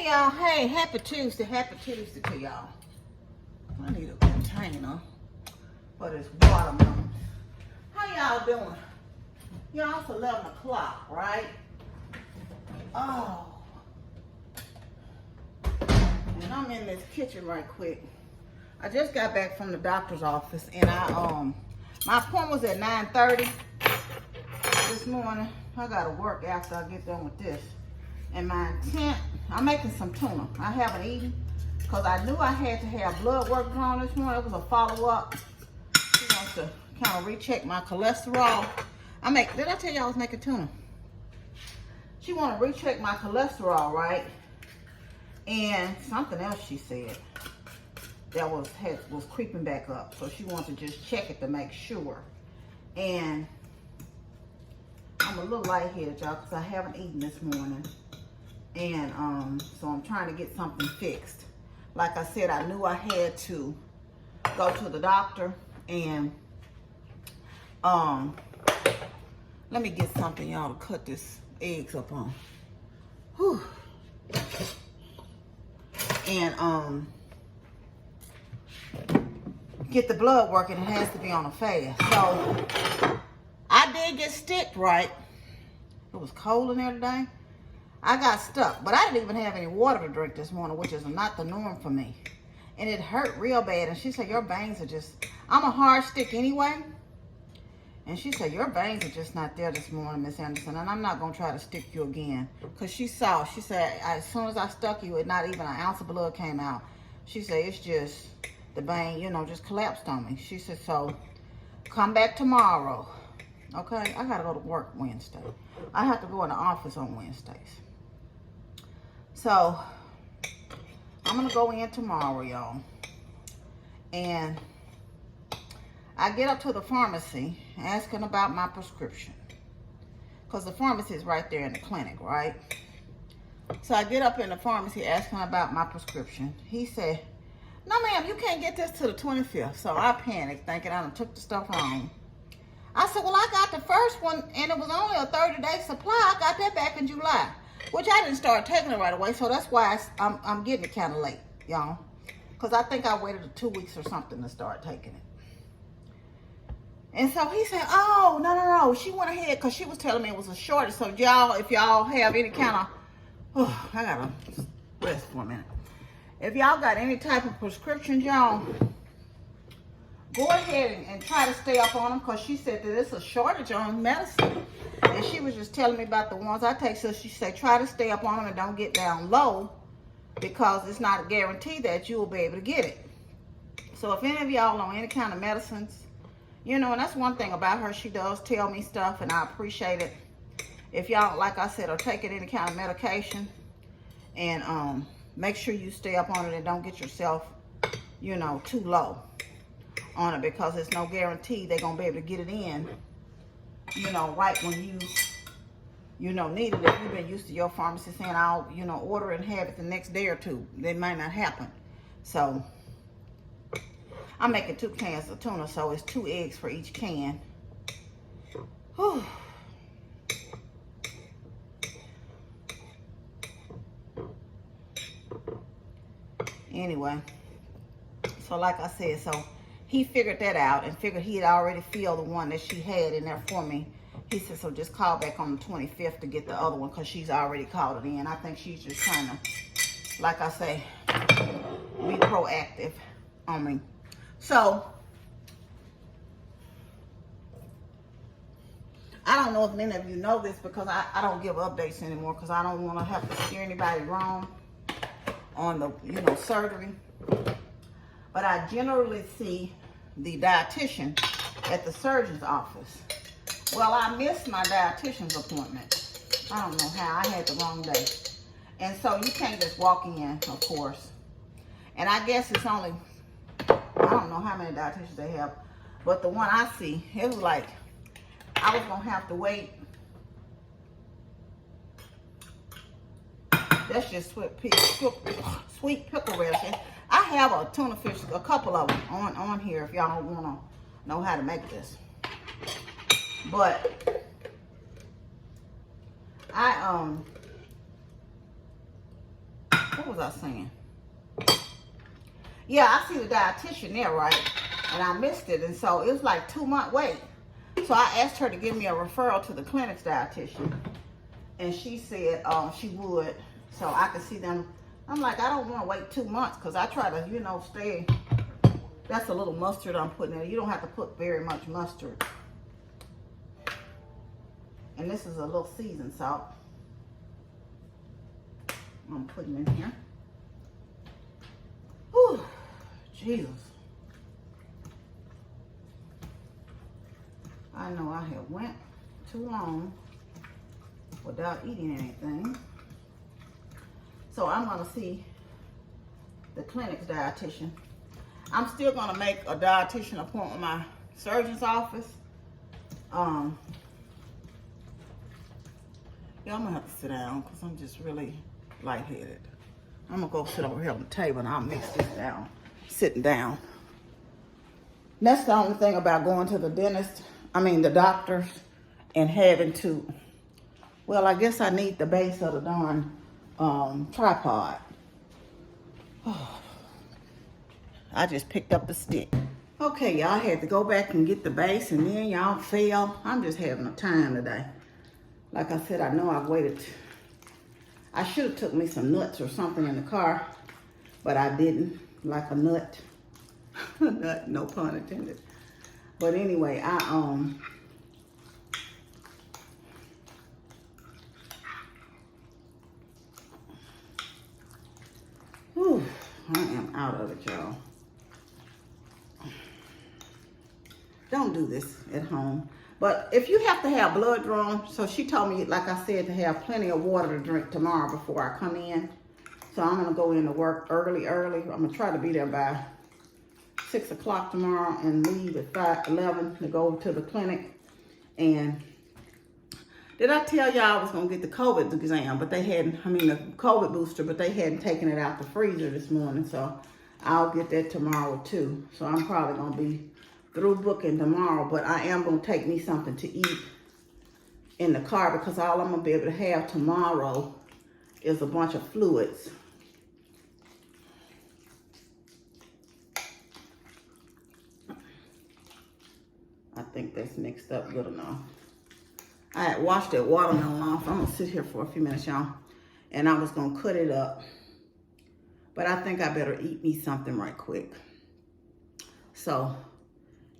Hey y'all, hey, happy Tuesday to y'all. I need a container for this watermelon. How y'all doing? Y'all, it's 11 o'clock, right? Oh. And I'm in this kitchen right quick. I just got back from the doctor's office and my appointment was at 9:30 this morning. I gotta work after I get done with this. And my intent, I'm making some tuna. I haven't eaten because I knew I had to have blood work drawn this morning. It was a follow-up. She wants to kind of recheck my cholesterol. Did I tell you I was making tuna? She want to recheck my cholesterol, right? And something else she said that was creeping back up. So she wants to just check it to make sure. And I'm a little lightheaded, y'all, because I haven't eaten this morning. And so I'm trying to get something fixed. Like I said, I knew I had to go to the doctor and let me get something, y'all, to cut this eggs up on. Whew. And get the blood working. It has to be on a fast. So I did get sticked, right? It was cold in there today. I got stuck, but I didn't even have any water to drink this morning, which is not the norm for me. And it hurt real bad. And she said, your veins are just, I'm a hard stick anyway. And she said, your veins are just not there this morning, Miss Anderson. And I'm not going to try to stick you again. Because she said, as soon as I stuck you, not even an ounce of blood came out. She said, it's just, the vein, just collapsed on me. She said, so come back tomorrow. Okay, I got to go to work Wednesday. I have to go in the office on Wednesdays. So, I'm going to go in tomorrow, y'all. And I get up to the pharmacy asking about my prescription. Because the pharmacy is right there in the clinic, right? So, I get up in the pharmacy asking about my prescription. He said, no, ma'am, you can't get this till the 25th. So, I panicked, thinking I done took the stuff home. I said, well, I got the first one, and it was only a 30-day supply. I got that back in July. Which I didn't start taking it right away, so that's why I'm getting it kind of late, y'all. Because I think I waited 2 weeks or something to start taking it. And so he said, oh, no. She went ahead because she was telling me it was a shortage. So y'all, if y'all have any kind of, I got to rest for a minute. If y'all got any type of prescriptions, y'all, go ahead and try to stay up on them because she said that it's a shortage on medicine. And she was just telling me about the ones I take. So she said, try to stay up on them and don't get down low because it's not a guarantee that you will be able to get it. So if any of y'all on any kind of medicines, and that's one thing about her. She does tell me stuff and I appreciate it. If y'all, like I said, are taking any kind of medication and make sure you stay up on it and don't get yourself, too low on it because there's no guarantee they're going to be able to get it in, right when you, need it. If you've been used to your pharmacy saying, I'll, order and have it the next day or two, that might not happen. So, I'm making 2 cans of tuna, so it's 2 eggs for each can. Whew. Anyway, so like I said, so he figured that out and figured he had already filled the one that she had in there for me. He said, so just call back on the 25th to get the other one because she's already called it in. I think she's just trying to, like I say, be proactive on me. So, I don't know if many of you know this because I don't give updates anymore because I don't want to have to steer anybody wrong on the, surgery. But I generally see the dietitian at the surgeon's office. Well, I missed my dietitian's appointment. I don't know how. I had the wrong day. And so you can't just walk in, of course. And I guess it's only, I don't know how many dietitians they have. But the one I see, it was like, I was going to have to wait. That's just sweet pickle relish. I have a tuna fish, a couple of them on here if y'all don't want to know how to make this. But I What was I saying? Yeah, I see the dietitian there, right? And I missed it. And so it was like 2-month wait. So I asked her to give me a referral to the clinic's dietitian. And she said she would. So I could see them. I'm like, I don't want to wait 2 months because I try to, you know, stay. That's a little mustard I'm putting in. You don't have to put very much mustard. And this is a little seasoned salt. I'm putting in here. Whew, Jesus. I know I have went too long without eating anything. So I'm gonna see the clinic's dietitian. I'm still gonna make a dietitian appointment with my surgeon's office. Yeah, I'm gonna have to sit down because I'm just really lightheaded. I'm gonna go sit over here on the table and I'll mix this down, sitting down. That's the only thing about going to the dentist, the doctors, and having to, well, I guess I need the base of the darn tripod. Oh, I just picked up the stick. Okay, y'all, had to go back and get the base and then y'all fell. I'm just having a time today. Like I said, I know I've waited. I should have took me some nuts or something in the car, but I didn't, like a nut. Nut, no pun intended. But anyway, I am out of it, y'all. Don't do this at home. But if you have to have blood drawn, so she told me, like I said, to have plenty of water to drink tomorrow before I come in. So I'm going to go into work early. I'm going to try to be there by 6 o'clock tomorrow and leave at 11 to go to the clinic. And did I tell y'all I was going to get the COVID exam, but they hadn't, the COVID booster, but they hadn't taken it out the freezer this morning. So I'll get that tomorrow too. So I'm probably going to be through booking tomorrow, but I am going to take me something to eat in the car because all I'm going to be able to have tomorrow is a bunch of fluids. I think that's mixed up good enough. I had washed that watermelon off. I'm going to sit here for a few minutes, y'all. And I was going to cut it up. But I think I better eat me something right quick. So,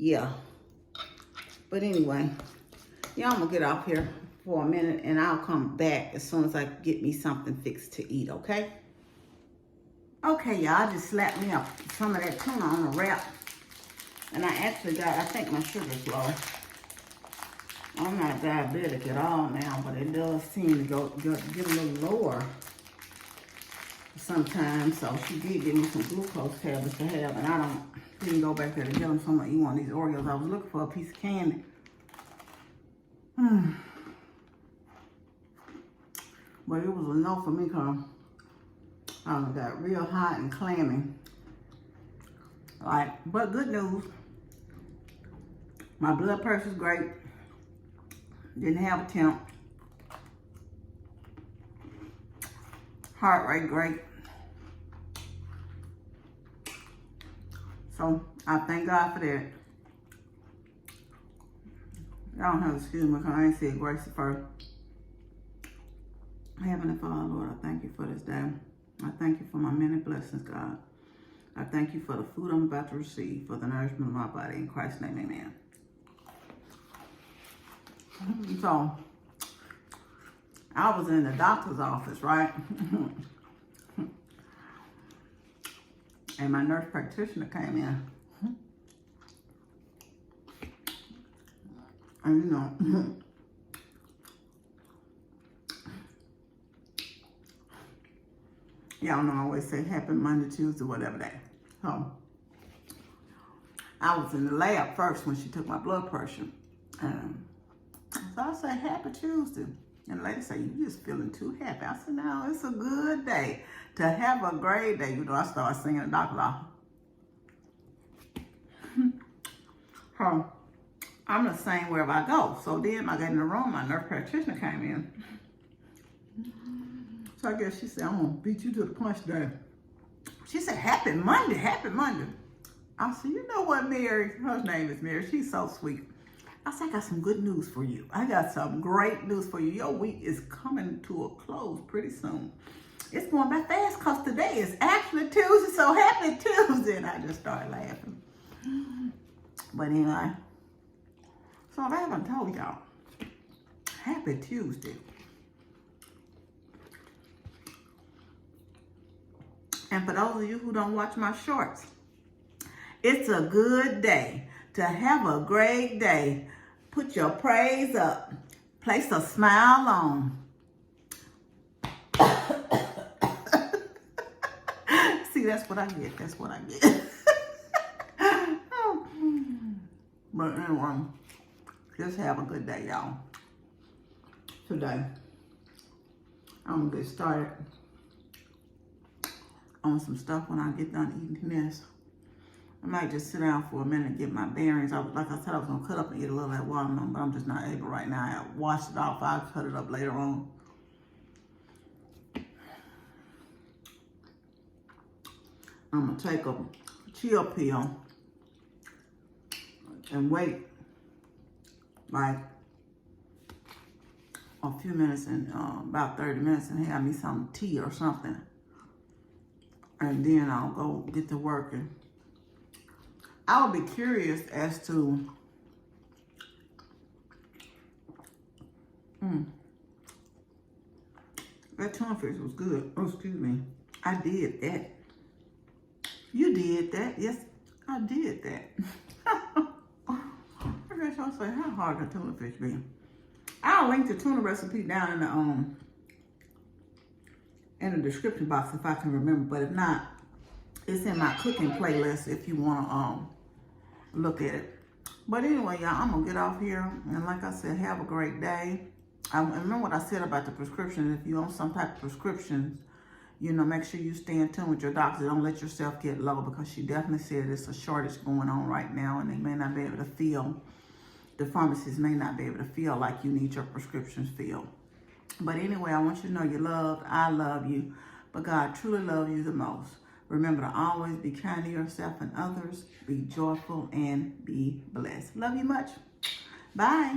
yeah. But anyway, y'all, I'm going to get off here for a minute. And I'll come back as soon as I get me something fixed to eat, okay? Okay, y'all. I just slapped me up some of that tuna on a wrap. And I actually got, I think my sugar's low. I'm not diabetic at all now, but it does seem to get a little lower sometimes. So she did give me some glucose tablets to have, and I didn't go back there to get them. So I'm gonna eat one of these Oreos. I was looking for a piece of candy. But it was a no for me because I got real hot and clammy. But good news. My blood pressure's great. Didn't have a temp. Heart rate great. So I thank God for that. Y'all don't have to excuse me because I ain't said grace first. Heavenly Father, Lord, I thank you for this day. I thank you for my many blessings, God. I thank you for the food I'm about to receive, for the nourishment of my body. In Christ's name, amen. So, I was in the doctor's office, right? And my nurse practitioner came in. And you know, y'all know I always say happy Monday, Tuesday, whatever day. So, I was in the lab first when she took my blood pressure. So I said, happy Tuesday. And the lady said, you just feeling too happy. I said, no, it's a good day. To have a great day. You know, I started singing the doctor's office. So, I'm the same wherever I go. So then I got in the room, my nurse practitioner came in. So I guess she said, I'm gonna beat you to the punch today. She said, happy Monday, happy Monday. I said, you know what, Mary? Her name is Mary. She's so sweet. I said, I got some good news for you. I got some great news for you. Your week is coming to a close pretty soon. It's going by fast because today is actually Tuesday, so happy Tuesday. And I just started laughing. But anyway, so I haven't told y'all, happy Tuesday. And for those of you who don't watch my shorts, it's a good day to have a great day. Put your praise up. Place a smile on. See, that's what I get. That's what I get. But anyway, just have a good day, y'all. Today, I'm going to get started on some stuff when I get done eating this. I might just sit down for a minute and get my bearings. Like I said, I was going to cut up and eat a little of that watermelon, but I'm just not able right now. I washed it off. I'll cut it up later on. I'm going to take a chill pill and wait like a few minutes and about 30 minutes and have me some tea or something. And then I'll go get to working. I'll be curious as to that tuna fish was good. Oh, excuse me. I did that. You did that. Yes, I did that. I guess y'all say, how hard can tuna fish be? I'll link the tuna recipe down in the description box if I can remember. But if not, it's in my cooking playlist if you want to look at it. But anyway, y'all, I'm going to get off here. And like I said, have a great day. I remember what I said about the prescription. If you're on some type of prescription, you know, make sure you stay in tune with your doctor. Don't let yourself get low, because she definitely said it's a shortage going on right now, and they may not be able to feel, the pharmacists may not be able to feel like you need your prescriptions filled. But anyway, I want you to know you're loved. I love you, but God truly loves you the most. Remember to always be kind to yourself and others. Be joyful and be blessed. Love you much. Bye.